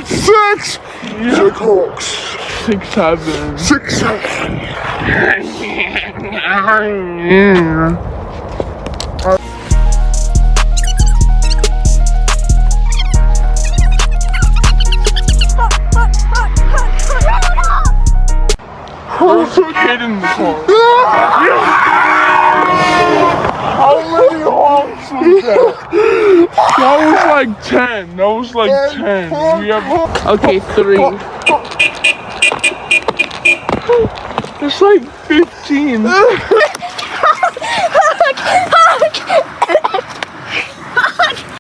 had 6! Yeah. 6 honks. 6, 7. 6, 7. Who's the kid in the car? How many honks was that? That was like 10. That was like 10. We have... Okay, 3. It's like 15.